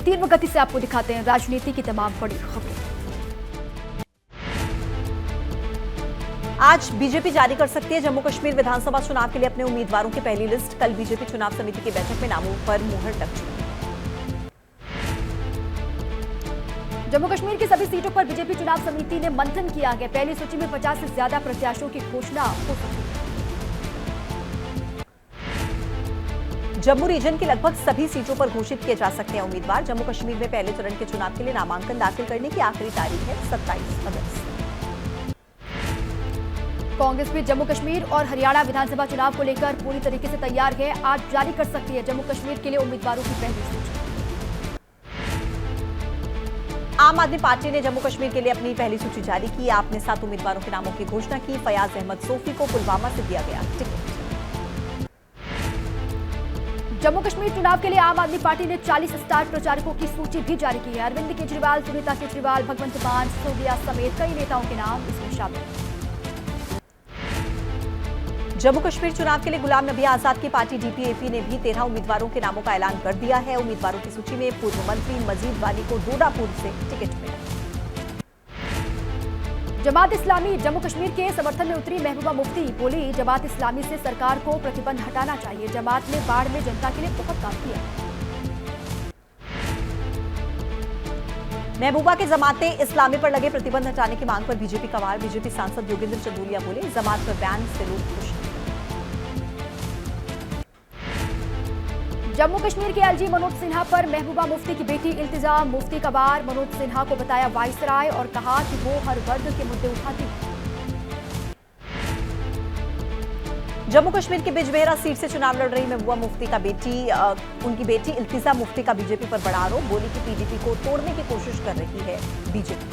तीव्र गति से आपको दिखाते हैं राजनीति की तमाम बड़ी खबरें। आज बीजेपी जारी कर सकती है जम्मू कश्मीर विधानसभा चुनाव के लिए अपने उम्मीदवारों की पहली लिस्ट। कल बीजेपी चुनाव समिति की बैठक में नामों पर मुहर लग चुकी है। जम्मू कश्मीर की सभी सीटों पर बीजेपी चुनाव समिति ने मंथन किया है। पहली सूची में 50 से ज्यादा प्रत्याशियों की घोषणा हो सकती है। जम्मू रीजन की लगभग सभी सीटों पर घोषित किए जा सकते हैं उम्मीदवार। जम्मू कश्मीर में पहले चरण के चुनाव के लिए नामांकन दाखिल करने की आखिरी तारीख है 27 अगस्त। कांग्रेस भी जम्मू कश्मीर और हरियाणा विधानसभा चुनाव को लेकर पूरी तरीके से तैयार है। आज जारी कर सकती है जम्मू कश्मीर के लिए उम्मीदवारों की पहली सूची। आम आदमी पार्टी ने जम्मू कश्मीर के लिए अपनी पहली सूची जारी की। आप ने 7 उम्मीदवारों के नामों की घोषणा की। फयाज अहमद सोफी को पुलवामा से दिया गया टिकट। जम्मू कश्मीर चुनाव के लिए आम आदमी पार्टी ने 40 स्टार प्रचारकों की सूची भी जारी की है। अरविंद केजरीवाल, सुनीता केजरीवाल, भगवंत मान, सिसोदिया समेत कई नेताओं के नाम इसमें शामिल हैं। जम्मू कश्मीर चुनाव के लिए गुलाम नबी आजाद की पार्टी डीपीएपी ने भी 13 उम्मीदवारों के नामों का ऐलान कर दिया है। उम्मीदवारों की सूची में पूर्व मंत्री मजीद वाली को डोडापुर से टिकट मिला। जमात इस्लामी जम्मू कश्मीर के समर्थन में उतरी। महबूबा मुफ्ती बोली, जमात इस्लामी से सरकार को प्रतिबंध हटाना चाहिए। जमात ने बाढ़ में जनता के लिए बहुत काम किया। महबूबा के जमाते इस्लामी पर लगे प्रतिबंध हटाने की मांग पर बीजेपी का वार। बीजेपी सांसद योगेंद्र चंदोलिया बोले, जमात पर बैन से लोग खुश हैं। जम्मू कश्मीर के एलजी मनोज सिन्हा पर महबूबा मुफ्ती की बेटी इल्तिजाम मुफ्ती का वार। मनोज सिन्हा को बताया वाइसराय और कहा कि वो हर वर्ग के मुद्दे उठाती हैं। जम्मू कश्मीर की बिजबेहरा सीट से चुनाव लड़ रही महबूबा मुफ्ती का उनकी बेटी इल्तिजा मुफ्ती का बीजेपी पर बड़ा आरोप। बोली कि पीडीपी को तोड़ने की कोशिश कर रही है बीजेपी।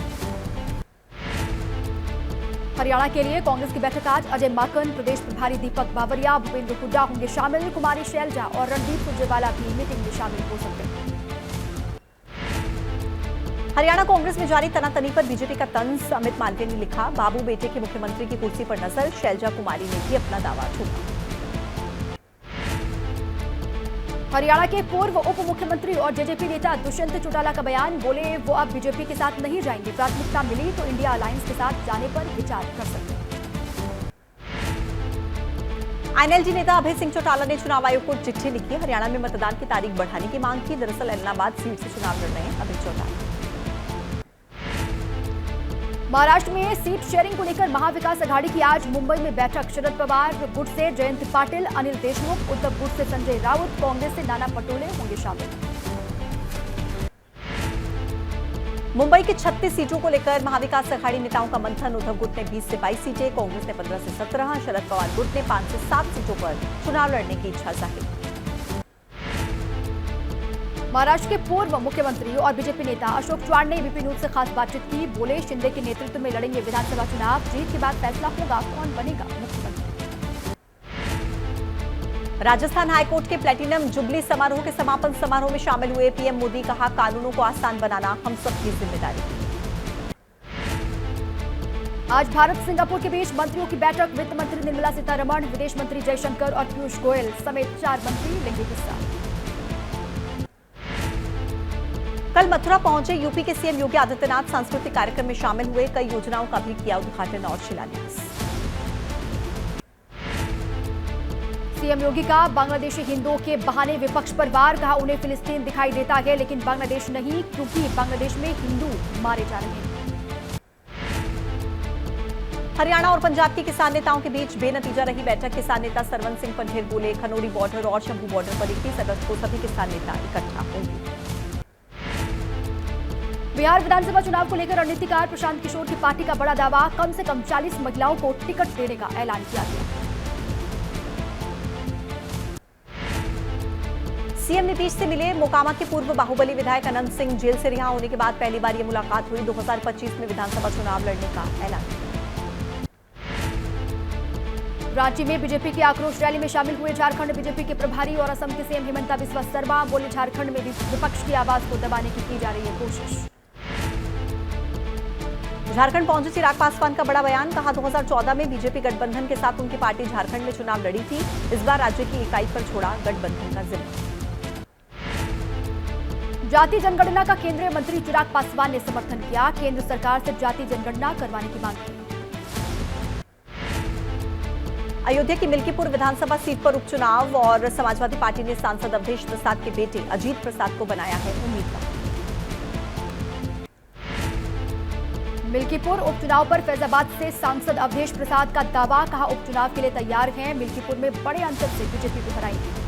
हरियाणा के लिए कांग्रेस की बैठक आज। अजय माकन, प्रदेश प्रभारी दीपक बावरिया, भूपेंद्र हुड्डा होंगे शामिल। कुमारी शैलजा और रणदीप सुरजेवाला भी मीटिंग में शामिल हो सकते हैं। हरियाणा कांग्रेस में जारी तनातनी पर बीजेपी का तंज। अमित मालवीय ने लिखा, बाबू बेटे की मुख्यमंत्री की कुर्सी पर नजर। शैलजा कुमारी ने भी अपना दावा ठोका। हरियाणा के पूर्व उप मुख्यमंत्री और जेजेपी नेता दुष्यंत चौटाला का बयान। बोले, वो अब बीजेपी के साथ नहीं जाएंगे। प्राथमिकता मिली तो इंडिया अलायंस के साथ जाने पर विचार कर सकते हैं। आईएनएलडी नेता अभय सिंह चौटाला ने चुनाव आयोग को चिट्ठी लिखी। हरियाणा में मतदान की तारीख बढ़ाने की मांग की। दरअसल ऐलनाबाद सीट से चुनाव लड़ रहे हैं अभय चौटाला। महाराष्ट्र में सीट शेयरिंग को लेकर महाविकास अघाड़ी की आज मुंबई में बैठक। शरद पवार गुट से जयंत पाटिल, अनिल देशमुख, उद्धव गुट से संजय राउत, कांग्रेस से नाना पटोले होंगे शामिल। मुंबई की 36 सीटों को लेकर महाविकास अघाड़ी नेताओं का मंथन। उद्धव गुट ने 20 से 22 सीटें, कांग्रेस ने 15 से 17, शरद पवार गुट ने 5 से 7 सीटों पर चुनाव लड़ने की इच्छा जाहिर। महाराष्ट्र के पूर्व मुख्यमंत्री और बीजेपी नेता अशोक चव्हाण ने एबीपी न्यूज से खास बातचीत की। बोले, शिंदे के नेतृत्व में लड़ेंगे विधानसभा चुनाव। जीत के बाद फैसला होगा कौन बनेगा मुख्यमंत्री। राजस्थान हाईकोर्ट के प्लेटिनम जुबली समारोह के समापन समारोह में शामिल हुए पीएम मोदी। कहा, कानूनों को आसान बनाना हम सबकी जिम्मेदारी। आज भारत सिंगापुर के बीच मंत्रियों की बैठक। वित्त मंत्री निर्मला सीतारमण, विदेश मंत्री जयशंकर और पीयूष गोयल समेत 4 मंत्री लेंगे हिस्सा। कल मथुरा पहुंचे यूपी के सीएम योगी आदित्यनाथ सांस्कृतिक कार्यक्रम में शामिल हुए। कई योजनाओं का भी किया उद्घाटन और शिलान्यास। सीएम योगी का बांग्लादेशी हिंदुओं के बहाने विपक्ष पर वार। कहा, उन्हें फिलिस्तीन दिखाई देता है लेकिन बांग्लादेश नहीं, क्योंकि बांग्लादेश में हिंदू मारे जा रहे हैं। हरियाणा और पंजाब के किसान नेताओं के बीच बेनतीजा रही बैठक। किसान नेता सरवन सिंह पंढेर बोले, खनौरी बॉर्डर और शंभू बॉर्डर पर 21 अगस्त को सभी किसान नेता इकट्ठा होंगे। बिहार विधानसभा चुनाव को लेकर रणनीतिकार प्रशांत किशोर की पार्टी का बड़ा दावा। कम से कम 40 महिलाओं को टिकट देने का ऐलान किया गया। सीएम नीतीश से मिले मोकामा के पूर्व बाहुबली विधायक अनंत सिंह। जेल से रिहा होने के बाद पहली बार ये मुलाकात हुई। 2025 में विधानसभा चुनाव लड़ने का ऐलान। रांची में बीजेपी की आक्रोश रैली में शामिल हुए झारखंड बीजेपी के प्रभारी और असम के सीएम हिमंता बिस्वा शर्मा। बोले, झारखंड में विपक्ष की आवाज को दबाने की जा रही है कोशिश। झारखंड पहुंचे चिराग पासवान का बड़ा बयान। कहा, 2014 में बीजेपी गठबंधन के साथ उनकी पार्टी झारखंड में चुनाव लड़ी थी। इस बार राज्य की इकाई पर छोड़ा गठबंधन का जिम्मा। जाति जनगणना का केंद्रीय मंत्री चिराग पासवान ने समर्थन किया। केंद्र सरकार से जाति जनगणना करवाने की मांग की। अयोध्या की मिल्कीपुर विधानसभा सीट पर उपचुनाव और समाजवादी पार्टी ने सांसद अवधेश प्रसाद के बेटे अजीत प्रसाद को बनाया है उम्मीदवार। मिल्कीपुर उपचुनाव पर फैजाबाद से सांसद अवधेश प्रसाद का दावा, कहा उपचुनाव के लिए तैयार हैं, मिल्कीपुर में बड़े अंतर से बीजेपी को हराएंगे।